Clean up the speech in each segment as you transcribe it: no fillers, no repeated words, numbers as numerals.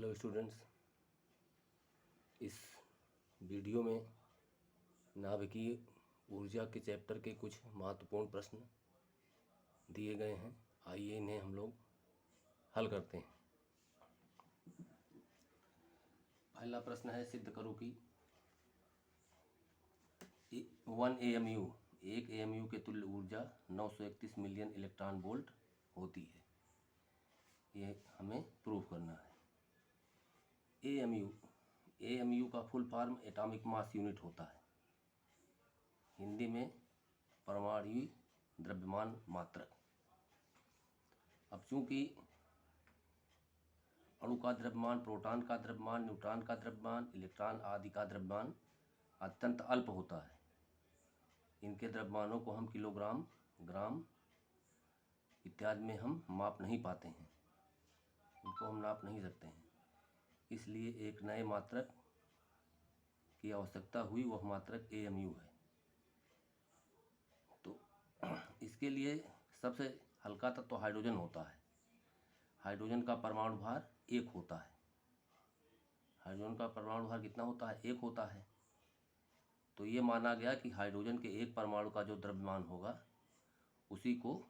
Hello students, इस video में नाभिकीय ऊर्जा के चैप्टर के कुछ महत्वपूर्ण प्रश्न दिए गए हैं। आइए इन्हें हम लोग हल करते हैं। पहला प्रश्न है, सिद्ध करो कि 1 AMU एक AMU के तुल्य ऊर्जा 931 मिलियन इलेक्ट्रॉन वोल्ट होती है। ये हमें प्रूव करना है। AMU का full form atomic mass unit होता है, हिंदी में परमाणु द्रव्यमान मात्रक। अब चूंकि अणु का द्रव्यमान, प्रोटॉन का द्रव्यमान, न्यूट्रॉन का द्रव्यमान, इलेक्ट्रॉन आदि का द्रव्यमान अत्यंत अल्प होता है, इनके द्रव्यमानों को हम किलोग्राम, ग्राम इत्यादि में हम माप नहीं पाते हैं, उनको हम नाप नहीं सकते हैं। इसलिए एक नए मात्रक की आवश्यकता हुई, वह मात्रक AMU है। तो इसके लिए सबसे हल्का तत्व तो हाइड्रोजन होता है। हाइड्रोजन का परमाणु भार 1 होता है। हाइड्रोजन का परमाणु भार कितना होता है? 1 होता है। तो ये माना गया कि हाइड्रोजन के एक परमाणु का जो द्रव्यमान होगा, उसी को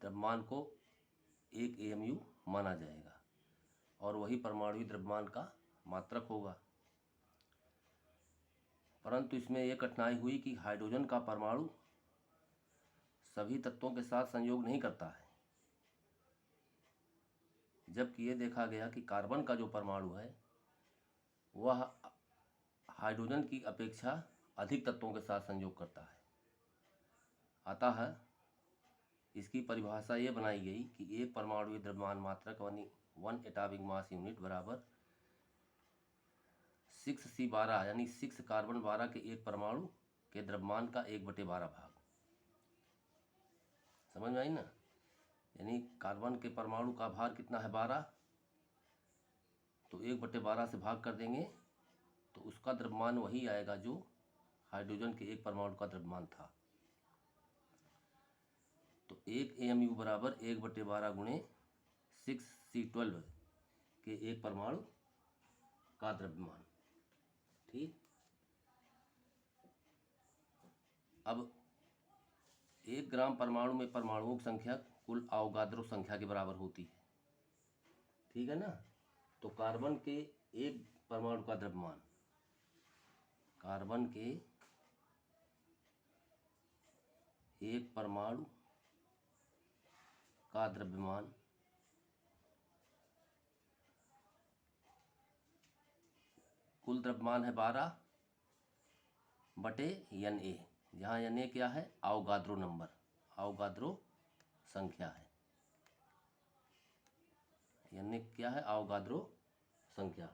द्रव्यमान को 1 AMU माना जाएगा और वही परमाणु द्रव्यमान का मात्रक होगा। परंतु इसमें यह कठिनाई हुई कि हाइड्रोजन का परमाणु सभी तत्वों के साथ संयोग नहीं करता है, जबकि ये देखा गया कि कार्बन का जो परमाणु है वह हाइड्रोजन की अपेक्षा अधिक तत्वों के साथ संयोग करता है। अतः इसकी परिभाषा ये बनाई गई कि एक परमाणु द्रव्यमान मात्रक 1 एटॉमिक मास यूनिट बराबर 6C12 यानी 6 कार्बन 12 के एक परमाणु के द्रव्यमान का 1/12 भाग। समझ में आई ना? यानी कार्बन के परमाणु का भार कितना है? 12, तो 1/12 से भाग कर देंगे तो उसका द्रव्यमान वही आएगा जो हाइड्रोजन के एक परमाणु का द्रव्यमान था। तो 1 AMU बराबर 1/12 गुणे 6C12 के एक परमाणु का द्रव्यमान। ठीक। अब 1 ग्राम परमाणु में परमाणुओं की संख्या कुल अवोगाद्रो संख्या के बराबर होती है। ठीक है ना? तो कार्बन के एक परमाणु का द्रव्यमान, कार्बन के एक परमाणु का द्रव्यमान कुल द्रव्यमान है 12/Na, जहाँ Na क्या है? अवोगाद्रो नंबर, अवोगाद्रो संख्या है। Na क्या है? अवोगाद्रो संख्या।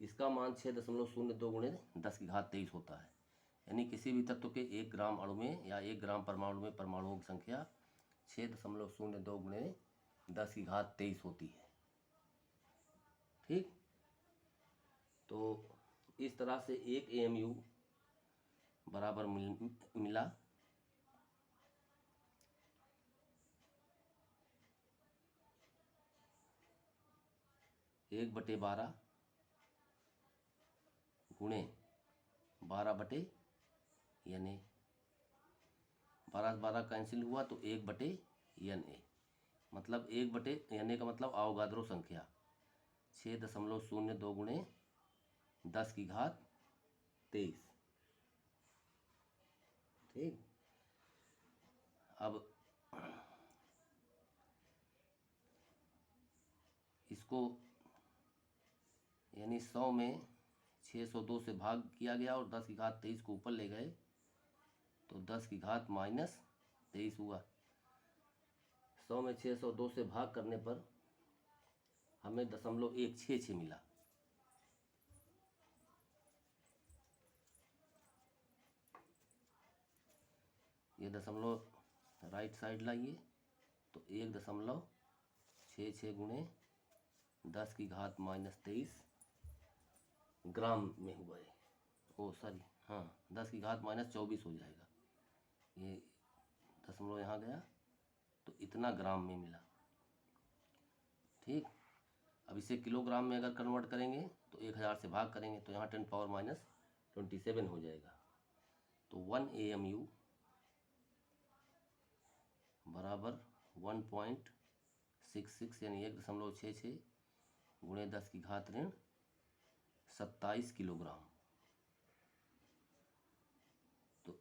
इसका मान 6.02 गुणे 10⁻23 होता है। यानी किसी भी तत्व के 1 ग्राम अणु में या 1 ग्राम परमाणु में परमाणुओं की संख्या 6.02 गुणे 10⁻23 होती है। ठीक। तो इस तरह से 1 AMU बराबर मिला 1/12 गुणे 12/Na। 12 से 12 कैंसिल हुआ तो 1/Na, मतलब 1/Na का मतलब अवोगाद्रो संख्या 6.02 गुणे 10⁻23। ठीक। अब इसको यानी 100 में 602 से भाग किया गया और 10⁻23 को ऊपर ले गए तो 10⁻−23 हुआ। 100 में 602 से भाग करने पर हमें 0.166 मिला। ये दशमलव राइट साइड लाइए तो 1.66 गुणे 10⁻−23 ग्राम में हुआ है। ओ सॉरी, हाँ, 10⁻−24 हो जाएगा। ये दशमलव यहाँ गया तो इतना ग्राम में मिला। ठीक। अब इसे किलोग्राम में अगर कन्वर्ट करेंगे तो 1000 से भाग करेंगे तो यहाँ 10⁻27 हो जाएगा। तो 1 AMU बराबर 1.66 यानी 1.66 गुणे 10⁻27 किलोग्राम। तो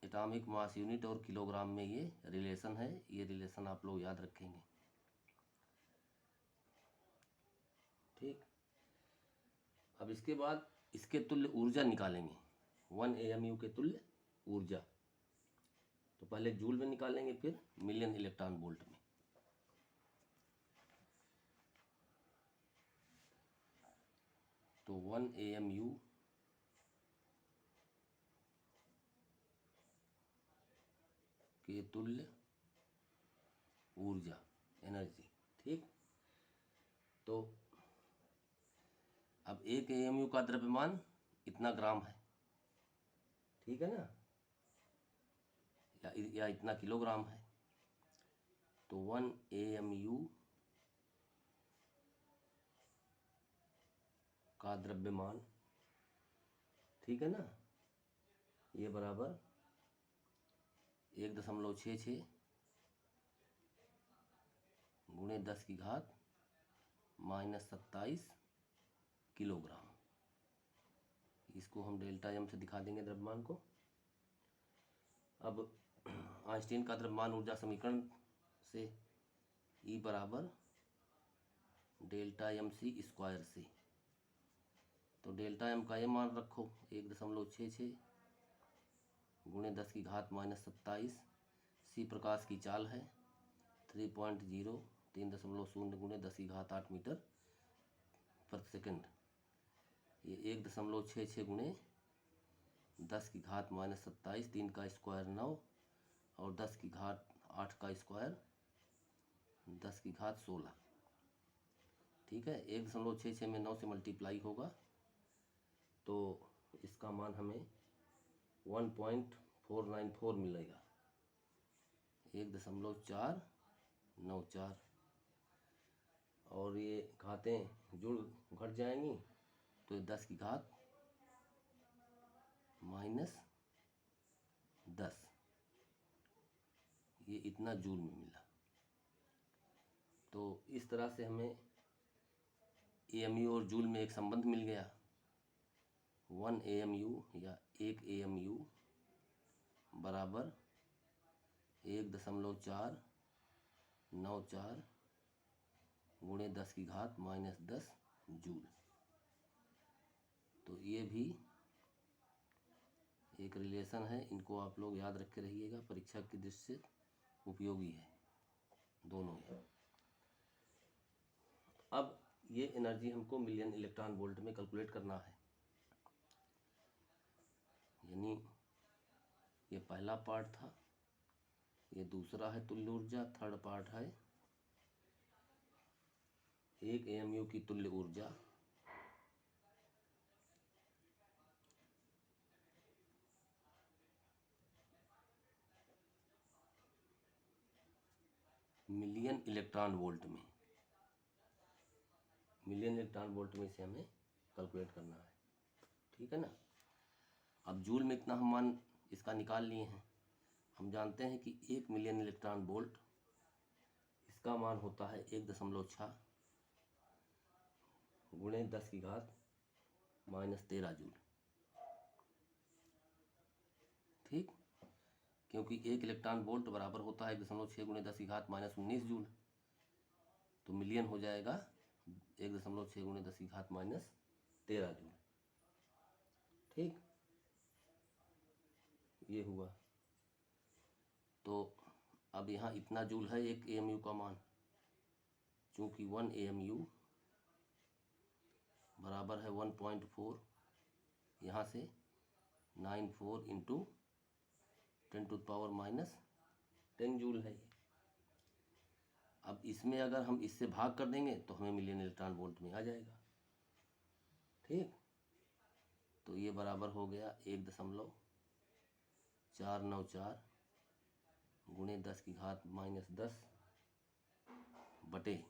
एटॉमिक मास यूनिट और किलोग्राम में ये रिलेशन है, ये रिलेशन आप लोग याद रखेंगे। ठीक, अब इसके बाद इसके तुल्य ऊर्जा निकालेंगे, 1 AMU के तुल्य ऊर्जा। तो पहले जूल में निकालेंगे, फिर मिलियन इलेक्ट्रॉन वोल्ट में। तो 1 AMU के तुल्य ऊर्जा, एनर्जी। ठीक, तो अब 1 AMU का द्रव्यमान इतना ग्राम है, ठीक है ना, या इतना किलोग्राम है। तो 1 AMU का द्रव्यमान, ठीक है ना, ये बराबर 1.66 गुणे 10⁻27 किलोग्राम। इसको हम डेल्टा एम से दिखा देंगे द्रव्यमान को। अब आइंस्टीन का द्रव्यमान ऊर्जा समीकरण से E बराबर डेल्टा एम सी स्क्वायर से। तो डेल्टा एम का ये मान रखो 1.66 गुणे 10⁻27। सी प्रकाश की चाल है, 3.0 3.0 गुणे 10⁸ मीटर प्रति सेकंड। ये 1.66 गुणे 10⁻27, 3 का स्क्वायर 9 और 10⁸ का स्क्वायर 10⁻16। ठीक है, 1.66 में 9 से मल्टीप्लाई होगा तो इसका मान हमें 1.494 मिलेगा, 1.494। और ये घातें घट जाएंगी तो 10⁻−10 ये इतना जूल में मिला। तो इस तरह से हमें AMU और जूल में एक संबंध मिल गया। 1 AMU या 1 AMU बराबर 1.494 गुणे 10⁻−10 जूल। तो ये भी एक रिलेशन है, इनको आप लोग याद रख के रहिएगा, परीक्षा की दृष्टि से उपयोगी है दोनों ही। अब ये एनर्जी हमको मिलियन इलेक्ट्रॉन वोल्ट में कैलकुलेट करना है। यानी ये पहला पार्ट था, ये दूसरा है तुल्य ऊर्जा, थर्ड पार्ट है 1 AMU की तुल्य ऊर्जा। मिलियन इलेक्ट्रॉन वोल्ट में, मिलियन इलेक्ट्रॉन वोल्ट में इसे हमें कैलकुलेट करना है। ठीक है ना। अब जूल में इतना हम मान इसका निकाल लिए हैं। हम जानते हैं कि 1 मिलियन इलेक्ट्रॉन वोल्ट, इसका मान होता है 1.6 गुणे 10⁻−13 जूल। ठीक, क्योंकि 1 इलेक्ट्रॉन वोल्ट बराबर होता है 1.6 गुणे 10⁻−19 जूल। तो मिलियन हो जाएगा 1.6 गुणे 10⁻−13 जूल। ठीक, ये हुआ। तो अब यहाँ इतना जूल है 1 AMU का मान, चूँकि 1 AMU बराबर है 1.4, यहाँ से 94 इंटू 10⁻−10 जूल है ये। अब इसमें अगर हम इससे भाग कर देंगे तो हमें मिलियन इलेक्ट्रॉन वोल्ट में आ जाएगा। ठीक, तो ये बराबर हो गया 1.494 गुणे 10⁻−10 बटे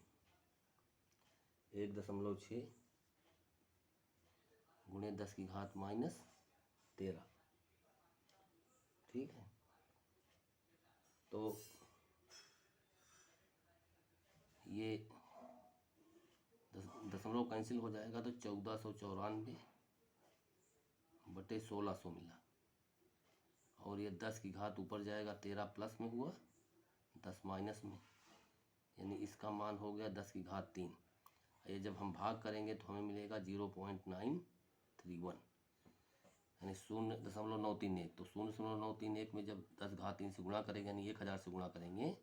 1.6 गुणे 10⁻⁻13। ठीक है, तो ये दशमलव कैंसिल हो जाएगा तो 1494/1600 मिला। और ये 10 की घात ऊपर जाएगा, 13 प्लस में हुआ, 10 माइनस में, यानी इसका मान हो गया 10⁻3। ये जब हम भाग करेंगे तो हमें मिलेगा 0.931, यानी 0.931। तो 0.931 में जब 10⁻3 से गुणा करेंगे, यानी 1000 से गुणा करेंगे,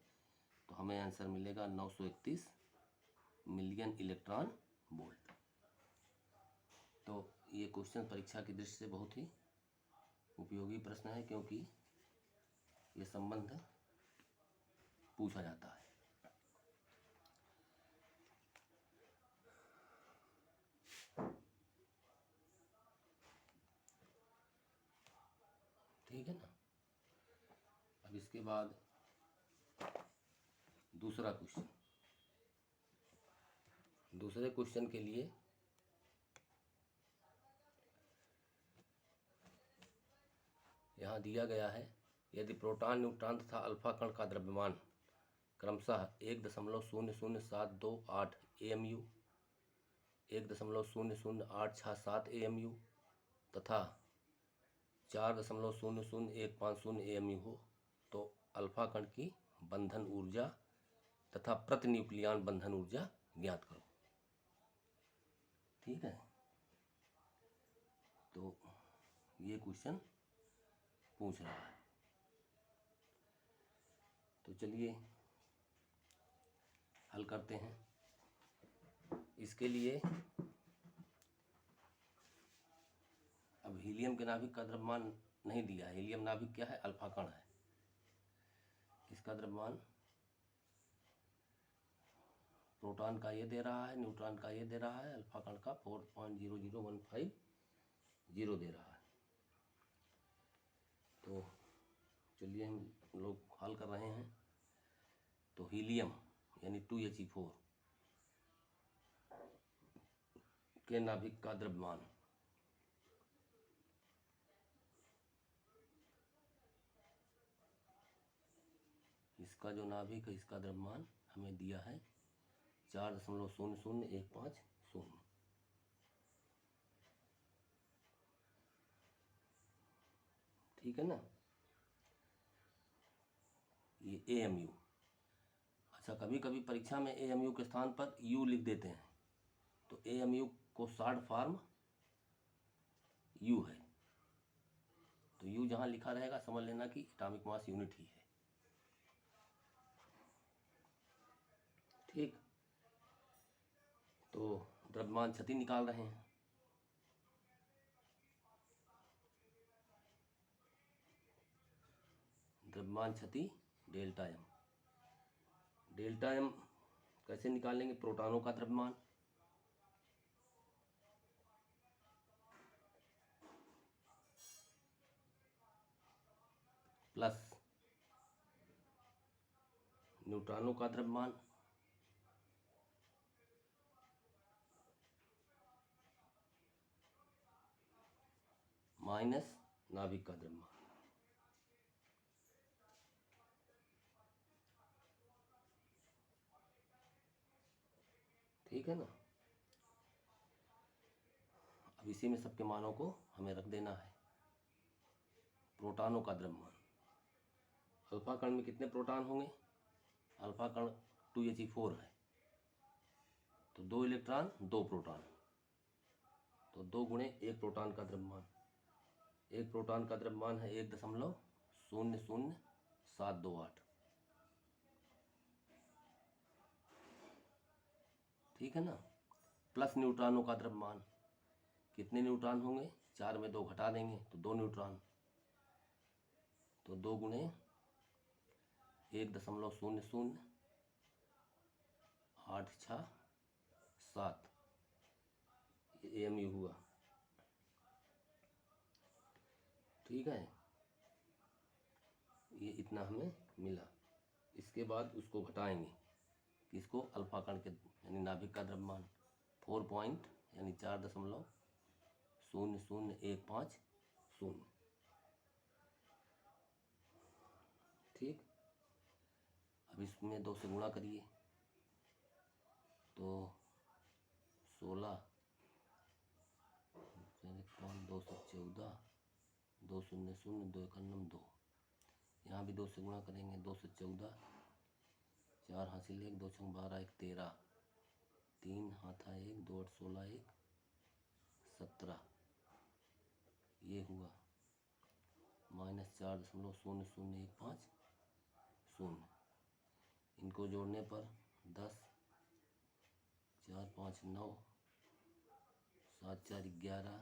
तो हमें आंसर मिलेगा 931 मिलियन इलेक्ट्रॉन वोल्ट। तो ये क्वेश्चन परीक्षा की दृष्टि से बहुत ही उपयोगी प्रश्न है, क्योंकि ये संबंध पूछा जाता है। ठीक है ना। अब इसके बाद दूसरा क्वेश्चन। दूसरे क्वेश्चन के लिए यहाँ दिया गया है, यदि प्रोटॉन, न्यूट्रॉन तथा अल्फा कण का द्रव्यमान क्रमशः 1.00728 AMU, 1.00867 AMU तथा 4.00150 AMU हो, तो अल्फा कण की बंधन ऊर्जा तथा प्रति न्यूक्लियॉन बंधन ऊर्जा ज्ञात करो। ठीक है, तो ये क्वेश्चन पूछ रहा है। तो चलिए हल करते हैं। इसके लिए अब हीलियम के नाभिक का द्रव्यमान नहीं दिया है। हीलियम नाभिक क्या है? अल्फा कण है। इसका द्रव्यमान प्रोटॉन का ये दे रहा है, न्यूट्रॉन का ये दे रहा है, अल्फा कण का 4.00150 दे रहा है। तो चलिए हम लोग हल कर रहे हैं। तो हीलियम यानी 2He4 के नाभिक का द्रव्यमान इसका जो नाभिक है, इसका द्रव्यमान हमें दिया है 4.00150। ठीक है ना। ये AMU। अच्छा, कभी कभी परीक्षा में AMU के स्थान पर U लिख देते हैं, तो AMU को शॉर्ट फॉर्म U है। तो U जहाँ लिखा रहेगा समझ लेना कि एटॉमिक मास यूनिट ही है। ठीक, तो द्रव्यमान क्षति निकाल रहे हैं। द्रव्यमान क्षति डेल्टा M। डेल्टा M कैसे निकालेंगे? प्रोटॉनों का द्रव्यमान प्लस न्यूट्रॉनों का द्रव्यमान माइनस नाभिक का द्रव्यमान। ठीक है ना। अब इसी में सबके मानों को हमें रख देना है। प्रोटॉनों का द्रव्यमान, अल्फा कण में कितने प्रोटॉन होंगे? अल्फा कण 2He4 है, तो 2 इलेक्ट्रॉन 2 प्रोटॉन, तो 2 गुणे 1 प्रोटॉन का द्रव्यमान। एक प्रोटॉन का द्रव्यमान है 1.00728। ठीक है ना। प्लस न्यूट्रॉनों का द्रव्यमान, कितने न्यूट्रॉन होंगे? 4 में 2 घटा देंगे तो 2 न्यूट्रॉन, तो 2 गुणे 1.00867 AMU हुआ। ठीक है, ये इतना हमें मिला। इसके बाद उसको घटाएंगे, किसको? अल्फा कण के, यानी नाभिक का द्रव्यमान। 4 पॉइंट यानी 4.0015 ठीक। अब इसमें 2 से गुणा करिए तो 16 2 से 14 2 शून्य शून्य 2 1 2। यहाँ भी 2 से गुणा करेंगे 2 से 14 4 हासिल 1 2 छंग 12 1 13 3 हाथा 1 2 8 16 1 17 ये हुआ -4.0015 इनको जोड़ने पर 10 4 5 9 7 4 11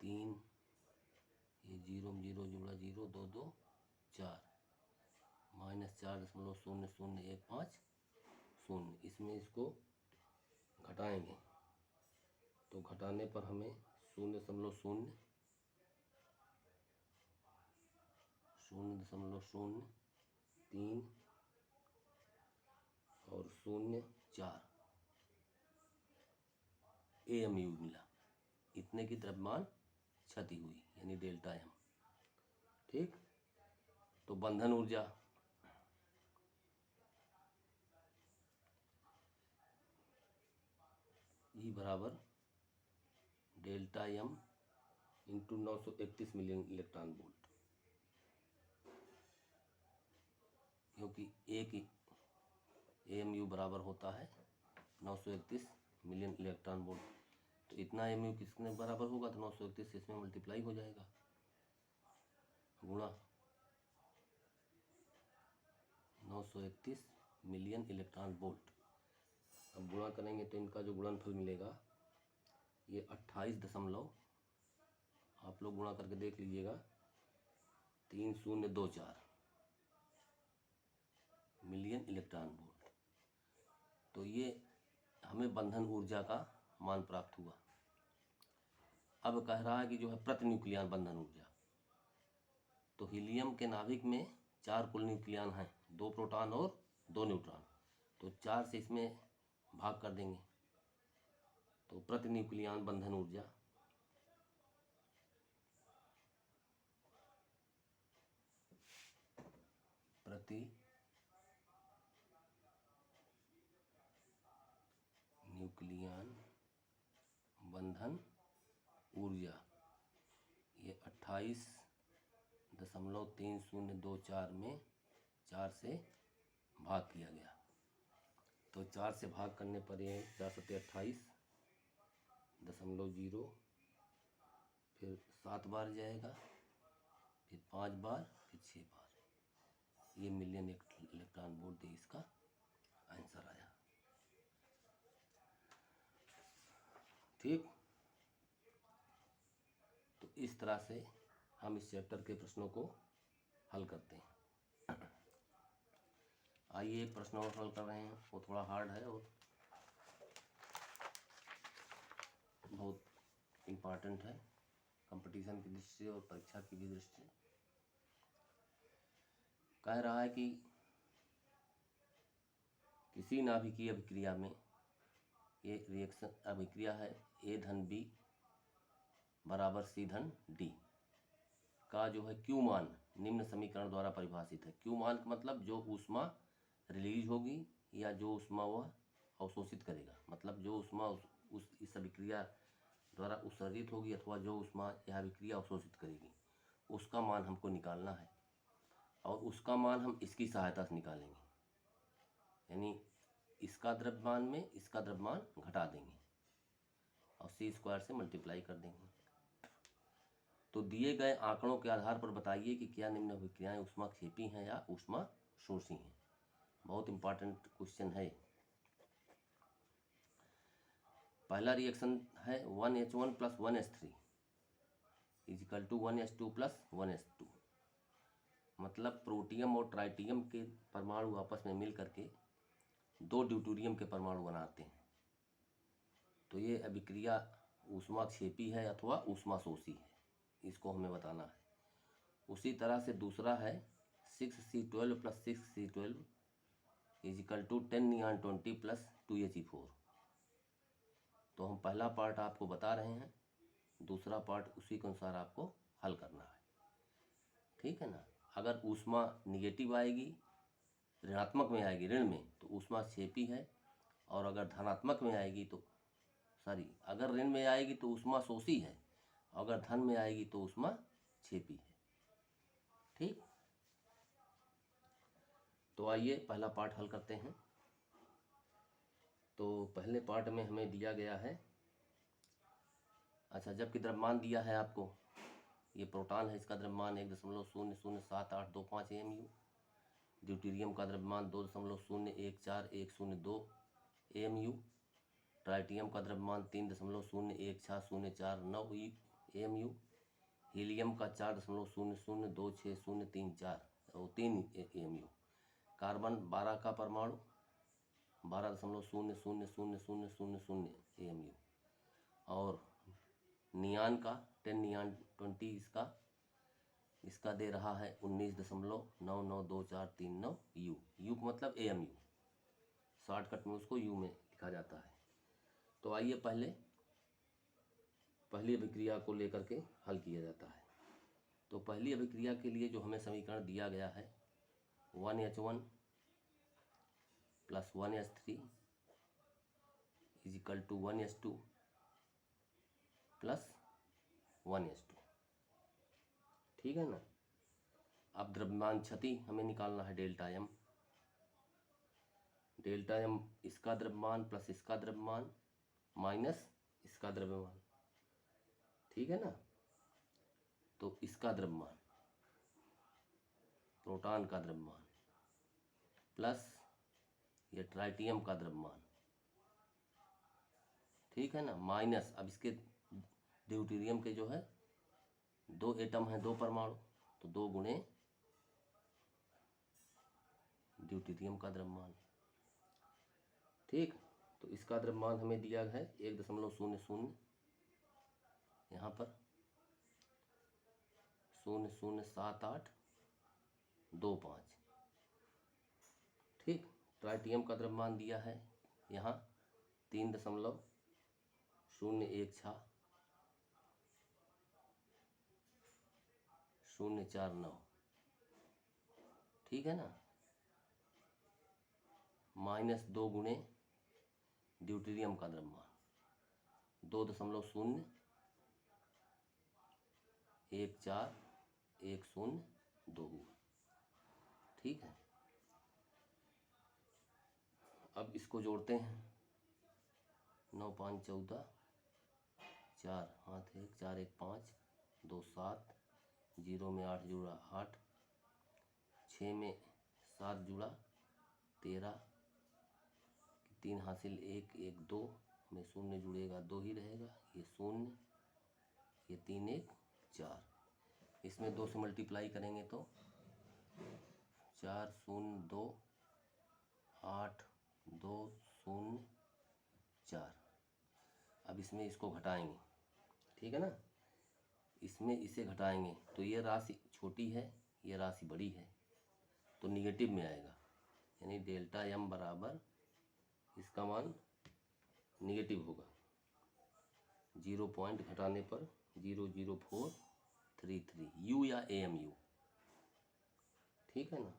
3 ये 0 0 जुड़ा 0 2 2 4 -4.0015 इसमें इसको घटाएंगे तो घटाने पर हमें 0.003 और 0.4 AMU मिला। इतने की द्रव्यमान क्षति हुई यानी डेल्टा एम। ठीक, तो बंधन ऊर्जा E बराबर delta M into 931 million electron volt, क्योंकि एक AMU बराबर होता है 931 मिलियन इलेक्ट्रॉन वोल्ट। तो इतना AMU किसके बराबर होगा तो 931 इसमें मल्टीप्लाई हो जाएगा गुणा 931 मिलियन इलेक्ट्रॉन वोल्ट। अब गुणा करेंगे तो इनका जो गुणनफल मिलेगा ये 28 आप लोग गुणा करके देख लीजिएगा 3024 मिलियन इलेक्ट्रॉन वोल्ट। तो ये हमें बंधन ऊर्जा का मान प्राप्त हुआ। अब कह रहा है कि जो है प्रति न्यूक्लियन बंधन ऊर्जा, तो हीलियम के नाभिक में 4 कुल न्यूक्लियन हैं, 2 प्रोटॉन और 2 न्यूट्रॉन। तो 4 से इसमें भाग कर देंगे तो प्रति न्यूक्लियन बंधन ऊर्जा प्रति न्यूक्लियन बंधन ऊर्जा ये 28.3024 में 4 से भाग किया गया। तो 4 से भाग करने पर ये 4 सत्ते 28.0, फिर 7 बार जाएगा, फिर 5 बार, फिर 6 बार। ये मिलियन इलेक्ट्रॉन वोल्ट इसका आंसर आया। ठीक, तो इस तरह से हम इस चैप्टर के प्रश्नों को हल करते हैं। आइए एक प्रश्न और हल कर रहे हैं, वो थोड़ा हार्ड है और बहुत इम्पोर्टेंट है कंपटीशन की दृष्टि से और परीक्षा की भी दृष्टि से। कह रहा है कि किसी नाभिकीय अभिक्रिया में ये रिएक्शन अभिक्रिया है A धन B बराबर C धन D का जो है Q मान निम्न समीकरण द्वारा परिभाषित है। Q मान का मतलब जो ऊष्मा रिलीज होगी या जो ऊष्मा वह अवशोषित करेगा, मतलब जो ऊष्मा उस इस अभिक्रिया द्वारा उत्सर्जित होगी अथवा जो ऊष्मा यह अभिक्रिया अवशोषित करेगी उसका मान हमको निकालना है। और उसका मान हम इसकी सहायता से निकालेंगे, यानी इसका द्रव्यमान में इसका द्रव्यमान घटा देंगे और C² से मल्टीप्लाई कर देंगे। तो दिए गए आंकड़ों के आधार पर बताइए कि क्या निम्न अभिक्रियाएं ऊष्माक्षेपी हैं या ऊष्मा शोषी हैं। बहुत इंपॉर्टेंट क्वेश्चन है। पहला रिएक्शन है 1H1 + 1H3 = 1H2 + 1H2, मतलब प्रोटियम और ट्राइटियम के परमाणु आपस में मिल करके 2 ड्यूटेरियम के परमाणु बनाते हैं। तो ये अभिक्रिया ऊष्माक्षेपी है अथवा ऊष्माशोषी है, इसको हमें बताना है। उसी तरह से दूसरा है 6C12 + 6C12 is equal to 10 neon 20 plus 2He4। तो हम पहला पार्ट आपको बता रहे हैं, दूसरा पार्ट उसी के अनुसार आपको हल करना है, ठीक है ना। अगर ऊष्मा निगेटिव आएगी, ऋणात्मक में आएगी, ऋण में, तो ऊष्मा क्षेपी है, और अगर धनात्मक में आएगी तो अगर ऋण में आएगी तो ऊष्मा शोषी है, अगर धन में आएगी तो ऊष्मा क्षेपी है, ठीक। तो आइए पहला पार्ट हल करते हैं। तो पहले पार्ट में हमें दिया गया है, अच्छा, जबकि द्रव्यमान दिया है आपको, ये प्रोटॉन है, इसका द्रव्यमान 1.007825 AMU, ड्यूटेरियम का द्रव्यमान 2.0141002 AMU, ट्राइटियम का द्रव्यमान 3.0016049 AMU, हीलियम का 4.002603 AMU, कार्बन 12 का परमाणु 12.000000 AMU, और नियान का 10 नियान 20 इसका दे रहा है 19.992439 U। U का मतलब AMU, शॉर्टकट में उसको U में लिखा जाता है। तो आइए पहली अभिक्रिया को लेकर के हल किया जाता है। तो पहली अभिक्रिया के लिए जो हमें समीकरण दिया गया है, 1H1 plus 1H3 is equal to 1H2 plus 1H2, ठीक है ना। अब द्रव्यमान क्षति हमें निकालना है, डेल्टा एम इसका द्रव्यमान प्लस इसका द्रव्यमान माइनस इसका द्रव्यमान, ठीक है ना। तो इसका द्रव्यमान, प्रोटॉन का द्रव्यमान, प्लस ये ट्राइटियम का द्रव्यमान, ठीक है ना, माइनस अब इसके ड्यूटेरियम के जो है 2 एटम हैं, 2 परमाणु, तो 2 गुणे ड्यूटेरियम का द्रव्यमान, ठीक। तो इसका द्रव्यमान हमें दिया है 1.00, यहाँ पर 0.07825, ठीक। ट्राइटियम का द्रव्यमान दिया है यहाँ 3.016049, ठीक है ना, माइनस 2 गुणे ड्यूटेरियम का द्रव्यमान 2.0141002, ठीक है। अब इसको जोड़ते हैं, 9 5 14, 4 हाथ 1 4 1 5 2 7, 0 में 8 जुड़ा 8, 6 में 7 जुड़ा 13, 3 हासिल 1 1 2 में 0 जुड़ेगा 2 ही रहेगा, ये 0, ये 3 1 4, इसमें 2 से मल्टीप्लाई करेंगे तो 4 0 2 8 2 0 4। अब इसमें इसको घटाएंगे, ठीक है ना, इसमें इसे घटाएंगे तो ये राशि छोटी है, ये राशि बड़ी है, तो निगेटिव में आएगा, यानी डेल्टा एम बराबर इसका मान निगेटिव होगा, 0 पॉइंट घटाने पर 0.0433 U या AMU, ठीक है ना।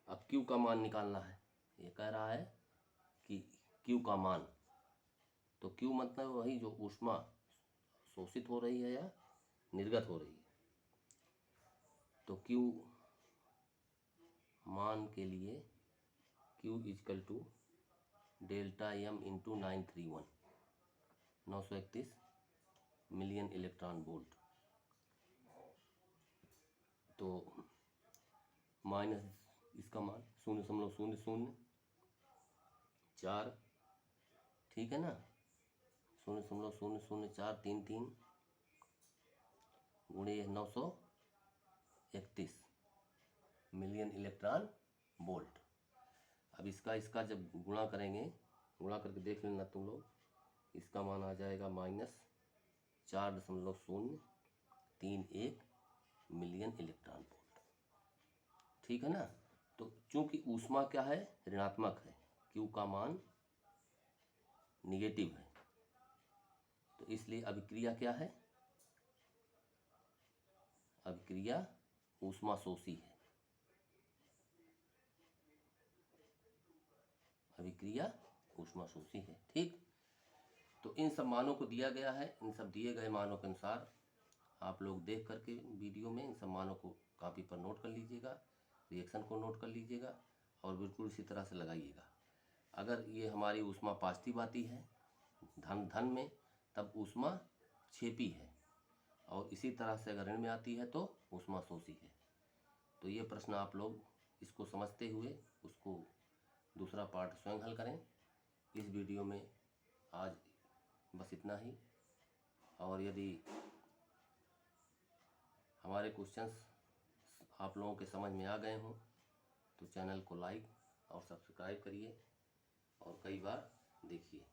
अब Q का मान निकालना है, ये कह रहा है कि Q का मान, तो Q मतलब वही जो ऊष्मा शोषित हो रही है या निर्गत हो रही है, तो Q मान के लिए Q equal to delta M into 931 million electron volt, तो माइनस इसका मान 0.004, ठीक है ना, 0.00433 गुणे 931 मिलियन इलेक्ट्रॉन वोल्ट। अब इसका जब गुणा करेंगे, गुणा करके देख लेना तुम लोग, इसका मान आ जाएगा -4.031 मिलियन इलेक्ट्रॉन वोल्ट, ठीक है ना। तो चूंकि ऊष्मा क्या है, ऋणात्मक है, Q का मान निगेटिव है, तो इसलिए अभिक्रिया क्या है, अभिक्रिया ऊष्मा शोषी है, अभिक्रिया ऊष्मा शोषी है। ठीक, तो इन सब मानों को दिया गया है। इन सब दिए गए मानों के अनुसार आप लोग देख करके वीडियो में इन सब मानों को कॉपी पर नोट कर लीजिएगा, रिएक्शन को नोट कर लीजिएगा और बिल्कुल इसी तरह से लगाइएगा। अगर ये हमारी ऊष्मा पॉजिटिव आती है धन में, तब ऊष्मा क्षेपी है, और इसी तरह से अगर ऋण में आती है तो ऊष्मा शोषी है। तो ये प्रश्न आप लोग इसको समझते हुए उसको दूसरा पार्ट स्वयं हल करें। इस वीडियो में आज बस इतना ही, और यदि हमारे क्वेश्चंस आप लोगों के समझ में आ गए हों तो चैनल को लाइक और सब्सक्राइब करिए और कई बार देखिए।